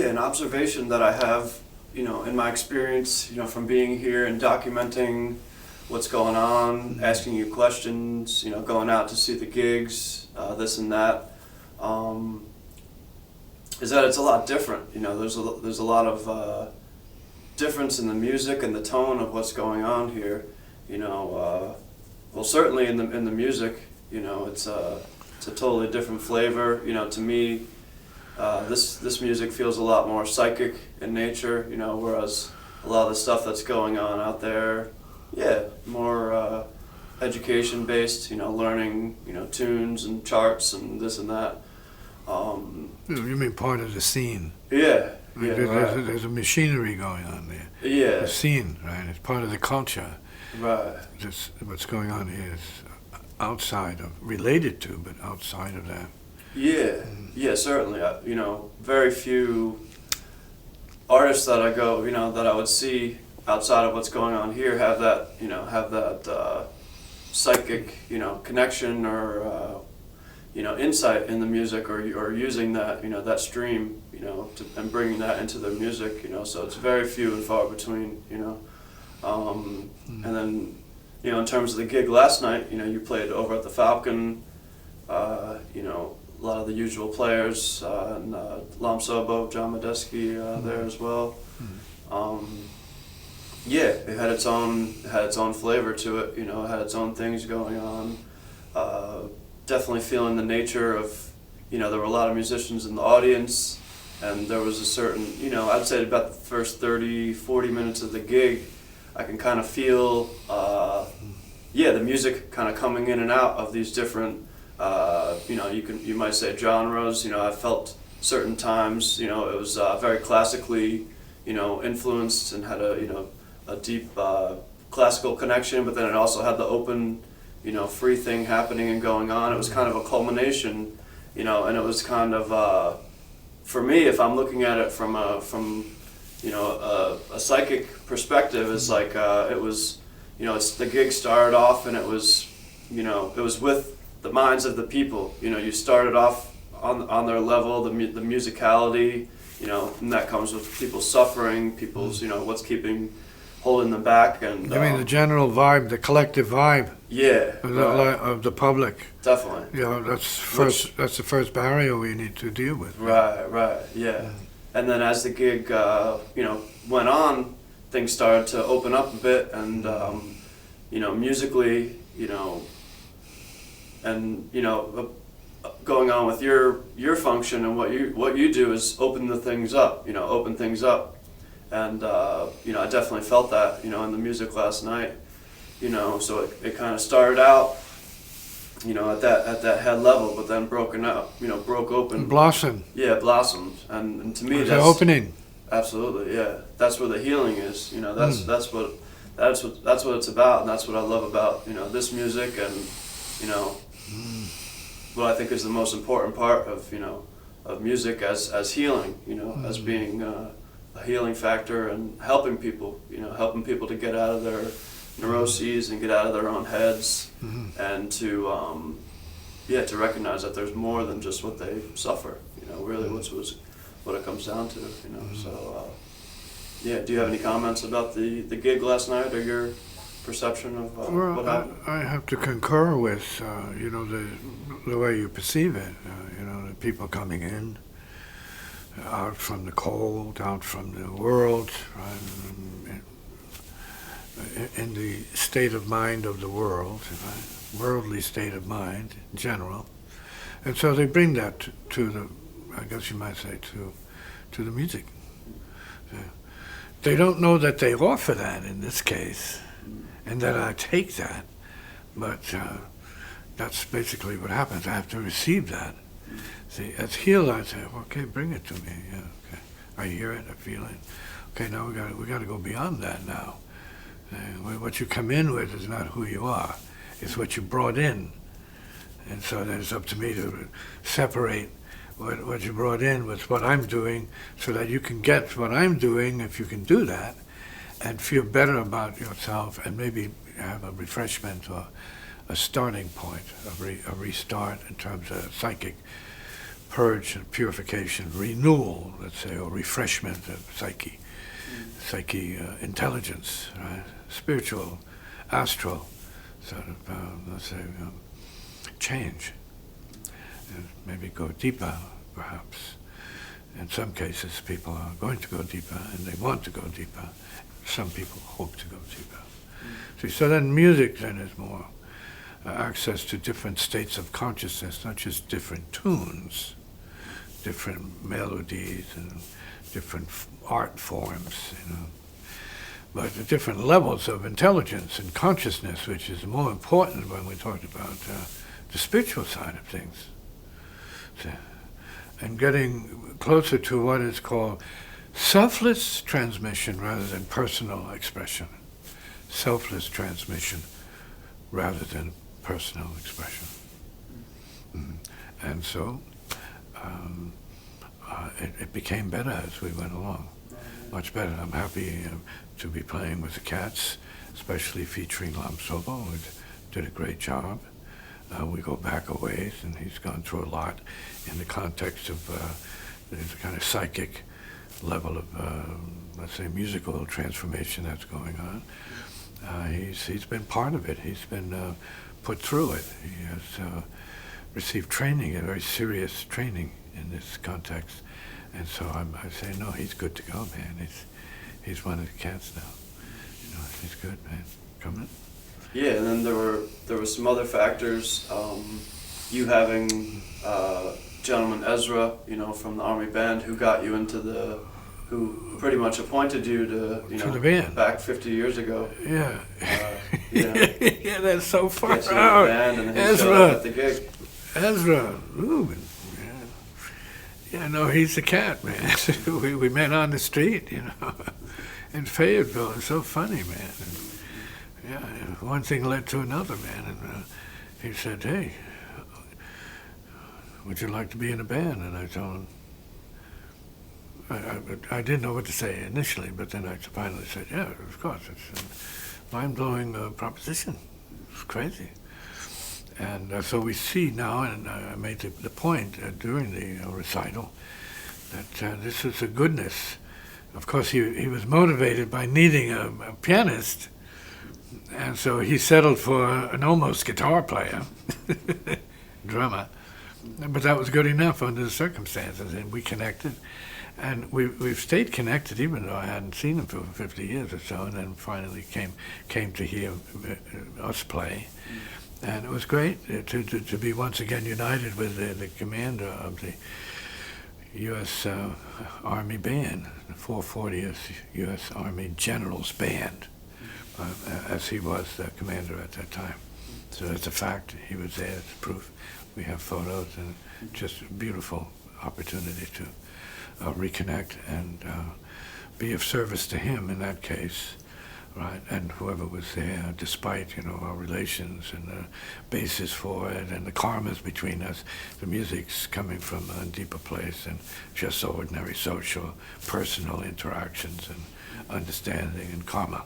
Yeah, an observation that I have, in my experience, from being here and documenting what's going on, asking you questions, going out to see the gigs, this and that, is that it's a lot different. There's a lot of difference in the music and the tone of what's going on here. Well, certainly in the music, it's a totally different flavor. To me, this music feels a lot more psychic in nature. Whereas a lot of the stuff that's going on out there, yeah, more education based. Learning, tunes and charts and this and that. You mean part of the scene? Yeah. Like Right. there's a machinery going on there. Yeah. The scene, right? It's part of the culture. Right. Just what's going on here is outside of, related to, but outside of that. Yeah. Yeah. Certainly. Very few artists that I go, that I would see outside of what's going on here have that, psychic, connection or, insight in the music or using that, that stream, and bringing that into their music, so it's very few and far between, and then, in terms of the gig last night, you played over at the Falcon, a lot of the usual players, and Lam Sobo, John Medeski there as well. Yeah, it had its own flavor to it. It had its own things going on. Definitely feeling the nature of, there were a lot of musicians in the audience, and there was a certain, I'd say about the first 30, 40 minutes of the gig, I can kind of feel, the music kind of coming in and out of these different, you might say genres. I felt certain times, it was very classically, influenced and had a deep classical connection, but then it also had the open, free thing happening and going on. It was kind of a culmination, and it was kind of, for me, if I'm looking at it from a psychic perspective, it's like it was, the gig started off and it was, it was with the minds of the people. You started off on their level, the musicality, and that comes with people suffering, people's, what's holding them back. And I mean, the general vibe, the collective vibe. Yeah, of the public. Definitely. That's the first barrier we need to deal with. Right, yeah. And then as the gig, went on, things started to open up a bit, and musically, and going on with your function and what you do is open things up, and I definitely felt that, in the music last night, so it kind of started out, at that head level, but then broke open. Blossom. Yeah, blossomed, and to me that's that's the opening. Absolutely, yeah. That's where the healing is. That's what it's about, and that's what I love about this music, and what I think is the most important part of music as healing. As being a healing factor and helping people. Helping people to get out of their neuroses and get out of their own heads, and to recognize that there's more than just what they suffer. Really, what it comes down to. So do you have any comments about the gig last night or your perception of what happened? I have to concur with the way you perceive it. The people coming in, out from the cold, out from the world, right? In the state of mind of the world, right? Worldly state of mind in general, and so they bring that to the, I guess you might say, to the music. They don't know that they offer that in this case, and that I take that, but that's basically what happens. I have to receive that. See, as healer, I say, okay, bring it to me. Yeah, okay. I hear it, I feel it. Okay, now we got to go beyond that now. What you come in with is not who you are; it's what you brought in, and so then it's up to me to separate what you brought in with what I'm doing, so that you can get what I'm doing, if you can do that, and feel better about yourself, and maybe have a refreshment or a starting point, a restart in terms of psychic purge and purification, renewal, let's say, or refreshment of psyche, intelligence, right? Spiritual, astral, sort of, let's say, change, and maybe go deeper, perhaps. In some cases, people are going to go deeper, and they want to go deeper. Some people hope to go deeper. See, so then music then is more access to different states of consciousness, not just different tunes, different melodies and different art forms, but the different levels of intelligence and consciousness, which is more important when we talk about the spiritual side of things. So, and getting closer to what is called selfless transmission rather than personal expression. Selfless transmission rather than personal expression. And so it became better as we went along. Much better. I'm happy to be playing with the Cats, especially featuring Lam Sobo, who did a great job. We go back a ways, and he's gone through a lot in the context of the kind of psychic level of, let's say, musical transformation that's going on. He's been part of it. He's been put through it. He has received training, a very serious training in this context. And so I say, no, he's good to go, man. He's one of the Cats now. He's good, man. Come in. Yeah, and then there were some other factors. You having gentleman Ezra, from the Army Band, who got you into who pretty much appointed you to the band back 50 years ago. Yeah. Yeah, that's so far out. out. Band and then he showed up at the gig. Ezra, Lubin. Yeah, no, he's the Cat, man. we met on the street, in Fayetteville. It's so funny, man. And, one thing led to another, man. And he said, hey, would you like to be in a band? And I told him, I didn't know what to say initially, but then I finally said, yeah, of course. It's a mind-blowing proposition. It's crazy. And so we see now, and I made the point during the recital, that this is a goodness. Of course, he was motivated by needing a pianist, and so he settled for an almost guitar player, drummer. But that was good enough under the circumstances, and we connected. And we've stayed connected, even though I hadn't seen him for 50 years or so, and then finally came to hear us play. And it was great to be once again united with the commander of the U.S. Army Band, the 440th U.S. Army Generals Band, as he was the commander at that time. So that's a fact. He was there. It's proof. We have photos, and just a beautiful opportunity to reconnect and be of service to him in that case. Right, and whoever was there, despite our relations and the basis for it and the karmas between us, the music's coming from a deeper place than just ordinary social, personal interactions and understanding and karma.